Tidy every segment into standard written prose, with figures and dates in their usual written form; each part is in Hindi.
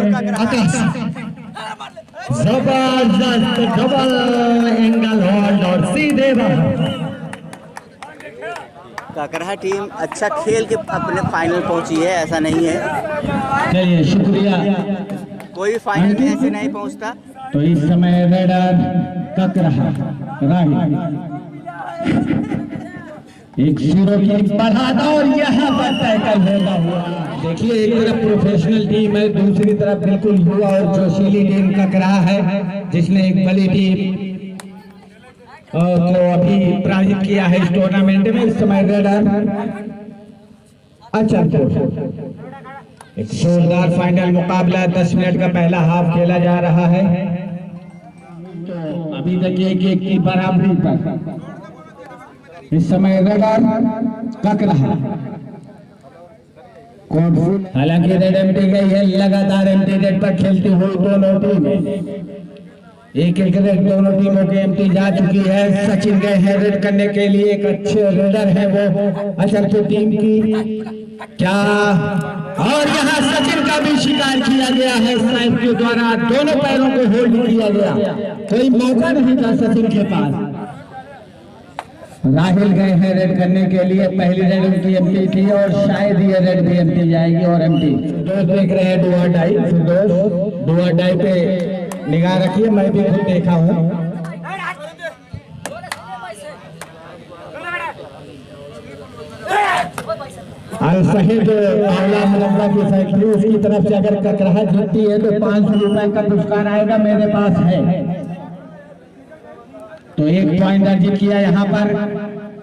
आकाश। जबरदस्त डबल एंगल होल्ड और सीधे बाहर। काकरहा टीम अच्छा खेल के अपने फाइनल पहुंची है, ऐसा नहीं है। चलिए शुक्रिया। कोई भी फाइनल में ऐसे नहीं पहुंचता। तो इस समय रेडर काकरहा राहिल 1-0 की बढ़ाता और यहाँ पर टैकल होगा हुआ। देखिए एक तरफ प्रोफेशनल टीम है, दूसरी तरफ बिल्कुल युवा और जोशीली टीम काकरहा है, जिसने एक बड़ी टीम को अभी पराजित किया है इस टूर्नामेंट में। इस समय रेडर अच्छा एक जोरदार फाइनल मुकाबला 10 मिनट का पहला हाफ खेला जा रहा है। तो अभी तक 1-1 की बराबरी पर इस समय रेडर काकरहा। हालांकि रेड एमटी गई है, लगातार एमटी रेड पर खेलती हुई दोनों टीमें। एक रेड दोनों टीमों की एमटी जा चुकी है। सचिन गए हैं रेड करने के लिए, एक अच्छे रेडर है वो अचलपुर टीम की। क्या और यहाँ सचिन का भी शिकार किया गया है साहिब के द्वारा, दोनों पैरों को होल्ड किया गया, कोई मौका नहीं था सचिन के पास। राहिल गए हैं रेड करने के लिए, पहली रेड उनकी एमटी थी और शायद ये रेड भी एमटी जाएगी। और एमटी दोस्त देख रहे हैं डुआ डाई, डुआ डाई पे निगाह रखिए, मैं भी खुद देखा हूँ। शहीद आवला मुलम्मा की फैक्ट्री, उसकी तरफ से अगर काकरहा जीतती है तो 500 रुपए का पुरस्कार आएगा, मेरे पास है। तो 1 पॉइंट अर्जित किया यहाँ पर।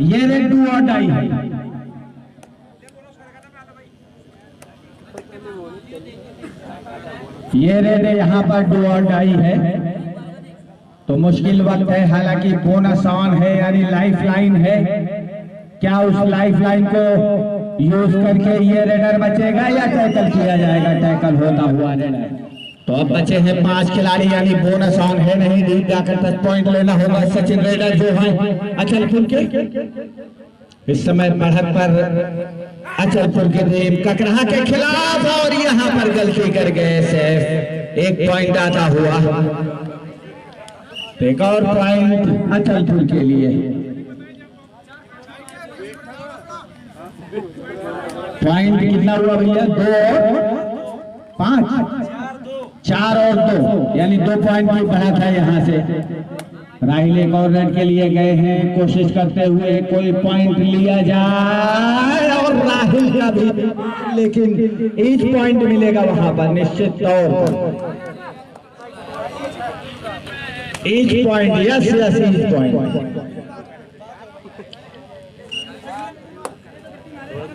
ये रेड डू और डाई है। ये रेड यहाँ पर डू और डाई है। तो मुश्किल वक्त है, हालांकि बोनस ऑन है यानी लाइफ लाइन है। क्या उस लाइफ लाइन को यूज करके ये रेडर बचेगा या टैकल किया जाएगा? टैकल होता हुआ रेडर। तो अब बचे हैं 5 खिलाड़ी यानी बोनस ऑन है, नहीं दी जाकर 10 पॉइंट लेना होगा। सचिन रेडर जो है अचलपुर के, इस समय बढ़त पर अचलपुर के टीम काकरहा के खिलाफ, और यहाँ पर गलती कर गए सेफ। 1 पॉइंट आता हुआ, एक और पॉइंट अचलपुर के लिए। पॉइंट कितना हुआ भैया? 2 और 5, 4 और 2 यानी 2 पॉइंट की बढ़त है यहाँ से। राहिल एक और रेड के लिए गए हैं, कोशिश करते हुए कोई पॉइंट लिया जाए, और राहिल का भी, लेकिन ईच पॉइंट मिलेगा वहां पर निश्चित तौर पर। Each point, yes each point.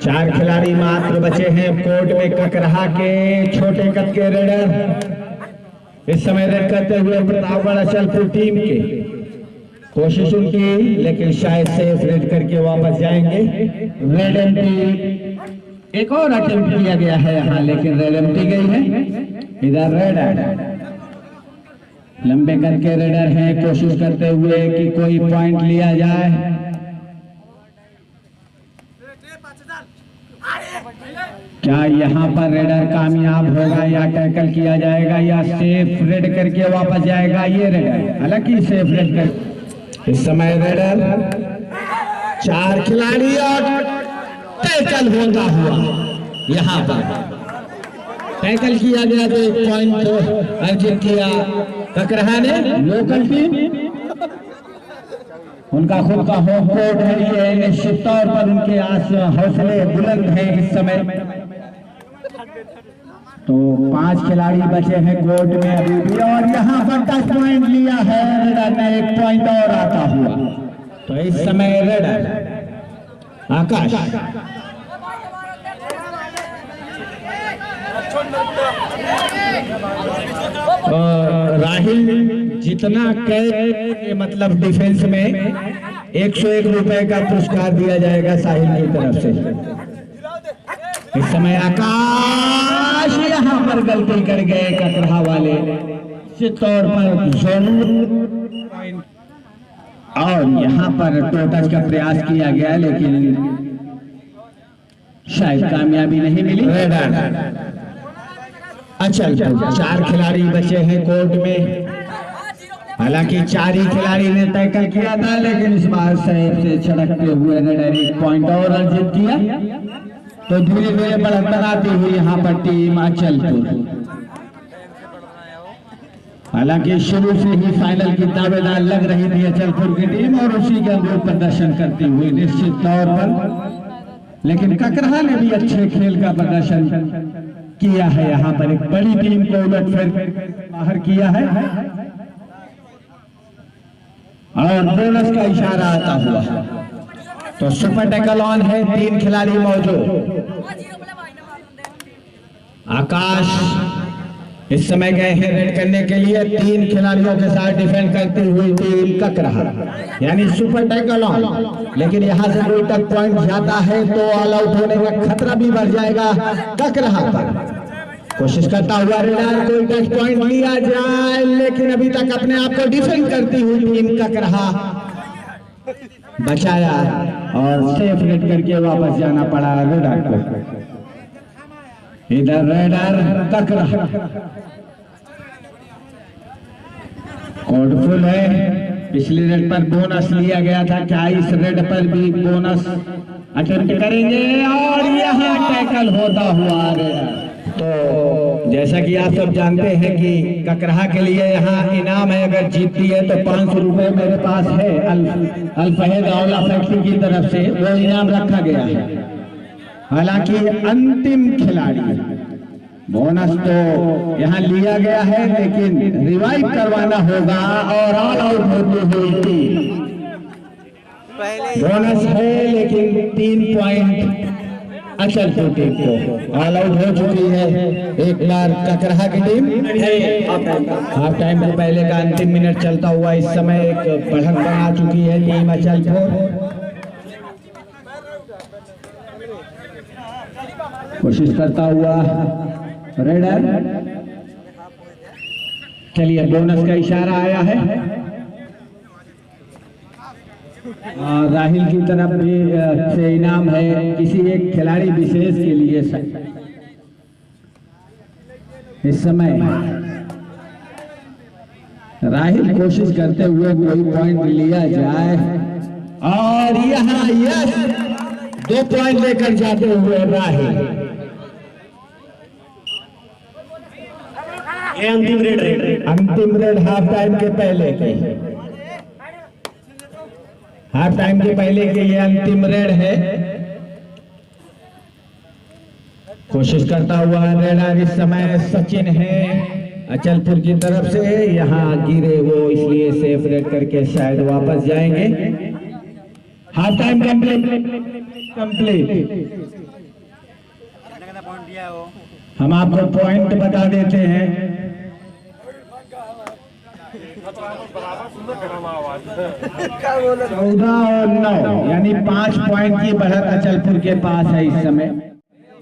4 खिलाड़ी मात्र बचे हैं कोर्ट में काकरहा के छोटे कद के रेडर। इस समय रेड करते हुए प्रतापगढ़ अचलपुर टीम के, कोशिश उनकी, लेकिन शायद सेफ रेड करके वापस जाएंगे। रेड एमटी एक और अटेम्प्ट किया गया है यहाँ, लेकिन रेड एमटी गई है। इधर रेडर लंबे करके रेडर हैं, कोशिश करते हुए कि कोई पॉइंट लिया जाए। क्या यहाँ पर रेडर कामयाब होगा या टैकल किया जाएगा या सेफ रेड करके वापस जाएगा? ये रेडर हालांकि सेफ रेड कर, इस समय रेडर 4 खिलाड़ी और टैकल होता हुआ यहाँ पर टैकल किया गया, तो 1 पॉइंट अर्जित किया काकरहा ने। लोकल टीम उनका खुद का होम कोर्ट है, ये निश्चित तौर पर उनके हौसले बुलंद हैं इस समय। तो 5 खिलाड़ी बचे हैं कोर्ट में अभी भी, और यहाँ पर 10 पॉइंट लिया है रेडर ने, 1 पॉइंट और आता हुआ। तो इस समय रेडर आकाश राहिल जितना कहे, मतलब डिफेंस में 101 रुपए का पुरस्कार दिया जाएगा साहिल की तरफ से। इस समय आकाश यहाँ पर गलती कर गए काकरहा वाले, निश्चित तौर पर जरूर, और यहाँ पर टोटच का प्रयास किया गया लेकिन शायद कामयाबी नहीं मिली। अचलपुर। 4 खिलाड़ी बचे हैं कोर्ट में। हालांकि 4 ही खिलाड़ी ने टैकल किया था, लेकिन इस बार सैफ से छड़कते हुए रेडर 1 पॉइंट और अर्जित किया। तो धीरे धीरे बढ़त बनाती हुई यहाँ पर टीम अचलपुर। हालांकि शुरू से ही फाइनल की दावेदार लग रही थी अचलपुर की टीम और उसी के अनुरूप प्रदर्शन करती हुई निश्चित तौर पर, लेकिन ककरहा ने भी अच्छे खेल का प्रदर्शन किया है। यहाँ पर एक बड़ी टीम को उलटफेर बाहर किया है और बोनस का इशारा आता हुआ। तो सुपर टैकल ऑन है, 3 खिलाड़ी मौजूद। आकाश इस समय गए हैं रेड करने के लिए। 3 खिलाड़ियों के साथ डिफेंड करती हुई टीम ककरहा, यानी सुपर टैकल ऑन। लेकिन यहां से कोई तक पॉइंट जाता है तो ऑल आउट होने का खतरा भी बढ़ जाएगा ककरहा पर। कोशिश करता हुआ रेडर, कोई टच पॉइंट लिया जाए, लेकिन अभी तक अपने आप को डिफेंड करती हुई टीम ककरहा बचाया और सेफ रेड करके वापस जाना पड़ा रेडर को। इधर रेडर ककरहा कोड फुल है। पिछली रेड पर बोनस लिया गया था, क्या इस रेड पर भी बोनस अटेम्प्ट करेंगे? और यहाँ टैकल होता हुआ रेडर। तो जैसा कि आप सब जानते हैं कि ककरहा के लिए यहाँ इनाम है, अगर जीतती है तो 500 रुपए मेरे पास है अल-फहद औला फैक्ट्री की तरफ से, वो इनाम रखा गया है। हालांकि अंतिम खिलाड़ी बोनस तो यहाँ लिया गया है, लेकिन रिवाइव करवाना होगा और ऑल आउट होती हुई टीम। बोनस है लेकिन 3 पॉइंट अचलपुर टीम को। ऑल आउट हो चुकी है एक बार ककरहा की टीम। हाफ टाइम से पहले का अंतिम मिनट चलता हुआ इस समय एक बढ़त बना चुकी है टीम अचलपुर। कोशिश करता हुआ रेडर, चलिए बोनस का इशारा आया है। राहिल की तरफ भी से इनाम है किसी एक खिलाड़ी विशेष के लिए। इस समय राहिल कोशिश करते हुए कोई पॉइंट लिया जाए और यहाँ यस 2 पॉइंट लेकर जाते हुए राहिल। अंतिम रेड हाफ टाइम के पहले के, हाफ टाइम के पहले के ये अंतिम रेड है। कोशिश करता हुआ रेडर इस समय सचिन है अचलपुर की तरफ से। यहाँ गिरे वो, इसलिए सेफ रेड करके शायद वापस जाएंगे। Half time complete. हम आपको पॉइंट बता देते हैं। 14 और 9 यानी 5 पॉइंट की बढ़त अचलपुर के पास है इस समय।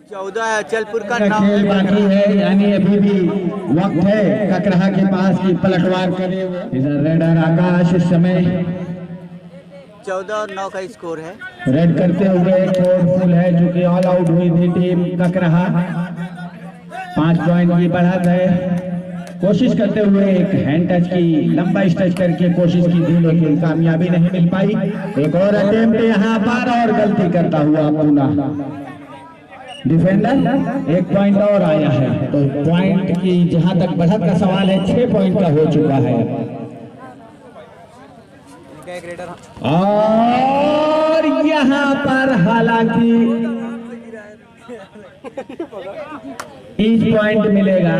14 अचलपुर का खेल बाकी है, यानी अभी भी वक्त है ककरहा के पास की पलटवार करे। इधर रेडर आकाश इस समय 14 और 9 का स्कोर है। रेड करते हुए कोड फुल है, जो कि ऑल आउट हुई थी टीम ककरहा। 5 पॉइंट की बढ़त है। कोशिश करते हुए एक हैंड टच की, लंबा टच करके कोशिश की थी, लेकिन कामयाबी नहीं मिल पाई। एक और अटेम्प्ट यहाँ पर और गलती करता हुआ पुनः डिफेंडर। 1 पॉइंट और आया है, तो पॉइंट की जहां तक बढ़त का सवाल है 6 पॉइंट का हो चुका है। और यहाँ पर हालांकि ईच पॉइंट मिलेगा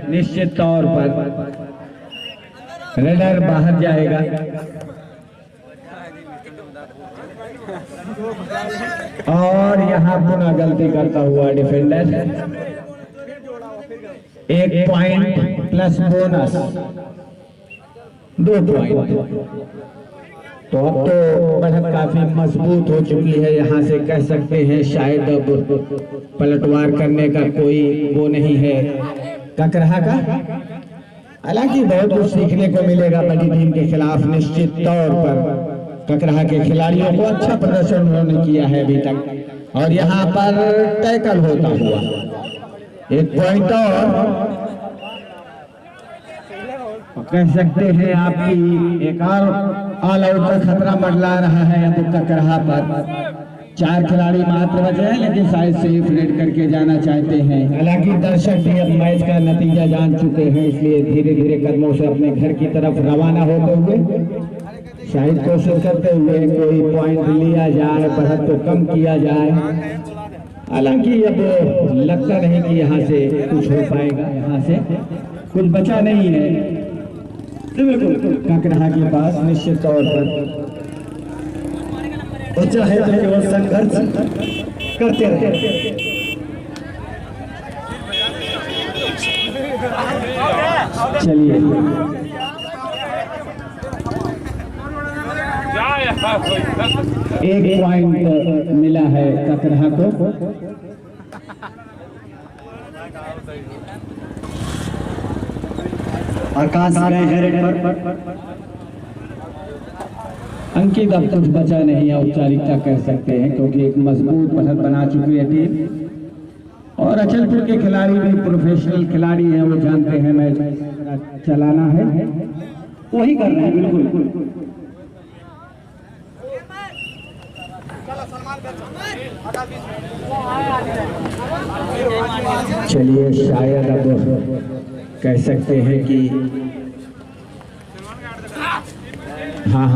निश्चित तौर पर। रेडर बाहर जाएगा और यहाँ पुनः गलती करता हुआ defender. 1 point plus bonus 2 point. तो अब तो बढ़त काफी मजबूत हो चुकी है, यहाँ से कह सकते हैं शायद अब पलटवार करने का कोई वो नहीं है ककरहा का। हालांकि बहुत कुछ सीखने को मिलेगा बड़ी टीम के खिलाफ निश्चित तौर पर। ककरहा के खिलाड़ियों को अच्छा प्रदर्शन उन्होंने किया है अभी तक। और यहाँ पर टैकल होता हुआ एक पॉइंट और कह सकते हैं आपकी एक और ऑल आउट का खतरा मंडरा रहा है अब ककरहा पर। 4 खिलाड़ी मात्र बचे हैं लेकिन शायद सेफ रेड करके जाना चाहते हैं। हालांकि दर्शक भी अब मैच का नतीजा जान चुके हैं, इसलिए धीरे धीरे कदमों से अपने घर की तरफ रवाना होते हुए शायद कोशिश करते हुए कोई पॉइंट लिया जाए, बढ़त को कम किया जाए। हालांकि अब लगता नहीं कि यहाँ से कुछ हो पाएगा, यहाँ से कुछ बचा नहीं है बिल्कुल ककरहा के पास निश्चित तौर पर। बचा है तो केवल संघर्ष करते रहे। चलिए एक पॉइंट मिला है ककरहा को। आकाश गए हैं रेड पर। अंकित अब कुछ बचा नहीं है, औपचारिकता कह सकते हैं, क्योंकि एक मजबूत बढ़त बना चुकी है टीम और अचलपुर के खिलाड़ी भी प्रोफेशनल खिलाड़ी हैं, वो जानते हैं मैच चलाना है, वही कर रहे हैं बिल्कुल। चलिए शायद अब कह सकते हैं कि हाँ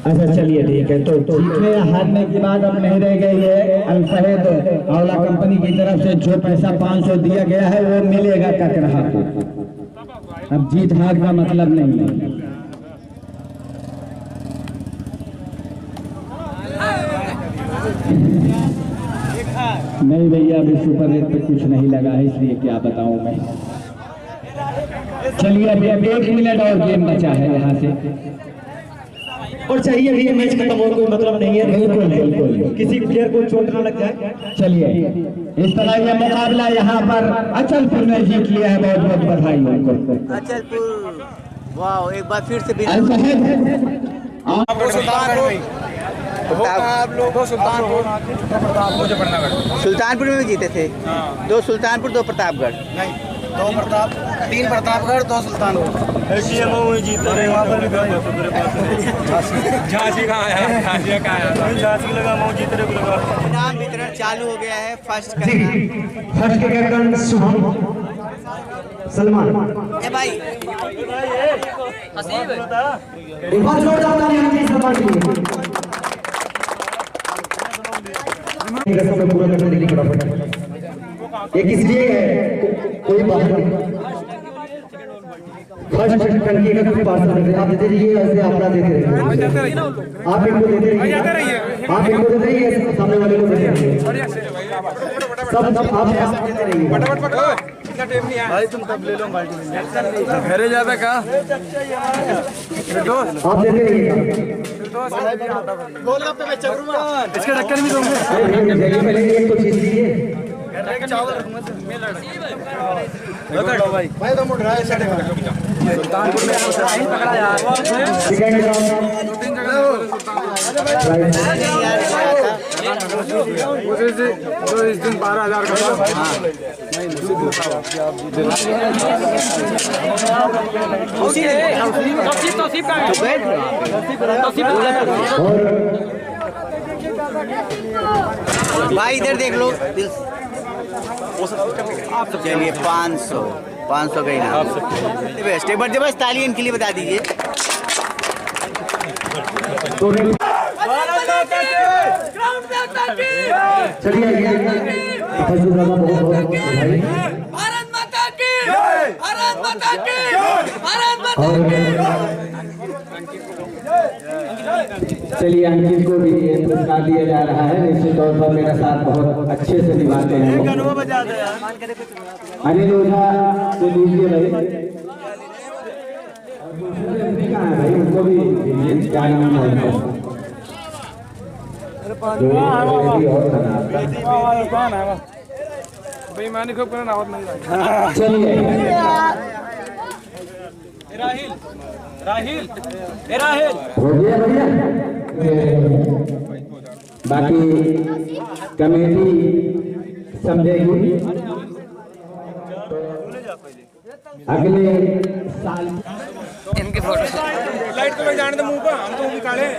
अच्छा चलिए ठीक है। तो जीतने या हारने की बात अब नहीं रह गई है। अल फहद आंवला कंपनी की तरफ से जो पैसा 500 दिया गया है वो मिलेगा ककरहा को। अब जीत हार का मतलब नहीं है। नहीं भैया अभी सुपर रेट पे कुछ नहीं लगा है, इसलिए क्या बताऊं मैं। चलिए अभी 1 मिनट और गेम बचा है यहाँ से और चाहिए भी मैच खत्म हो, कोई मतलब नहीं है। बिल्कुल किसी प्लेयर को चोट ना लग जाए। चलिए इस तरह ये मुकाबला यहाँ पर अचलपुर ने जीत लिया है, बहुत बहुत बधाई उनको। अचलपुर वाह, एक बार फिर से सुल्तानपुर में भी जीते थे। 2 सुल्तानपुर 2 प्रतापगढ़। नहीं 2 प्रताप 3 प्रतापगढ़ 2 सुल्तानपुर। जीते रहे वहाँ पर झांसी कहाँ है? झांसी लगा मऊ जीत रहे लगा। इनाम वितरण चालू हो गया है। फर्स्ट कैप्टन शुभम सलमान ए भाई एक बार जोरदार तालियां सलमान के लिए। में पूरा करने के लिए फटाफट एक इसलिए है कोई बात नहीं। फर्स्ट टंकी का कोई पार्सल नहीं आप देते रहिए, ऐसे अपना देते रहिए, आप इनको देते रहिए, आप इनको देते रहिए, सामने वाले को देते रहिए, सब आप देते रहिए। फटाफट पकड़ो भाई, तुम तब ले लो बाल्टी घरे जाता का आप देते रहिए। गोलगप्पे में चवरूमा इसके ढक्कन भी दूंगे पहले कुछ चीज दीजिए। भाई तो मुड़ रहा है सुल्तानपुर में पकड़ा यार। तो इस दिन 12,000 भाई इधर देख लो। चलिए 500 का इनाम। बेस्ट जबरदस्त ताली इनके लिए बता दीजिए। भारत माता की, भारत माता की, भारत माता की। चलिए अंकित को भी ये पुरस्कार दिया जा रहा है, निश्चित तौर पर मेरा साथ बहुत अच्छे से निभाते हैं। अनिल ओझा को दीजिए भाई, कहाँ है भाई, उनको भी क्या नाम है बेईमानी खूब करना आवत नहीं। चलिए राहिल हो गया भैया। बाकी कमेटी समझेगी। अगले साल इनकी फोटो लाइट को जाने दे मुंह पर, हम तो भी काले हैं।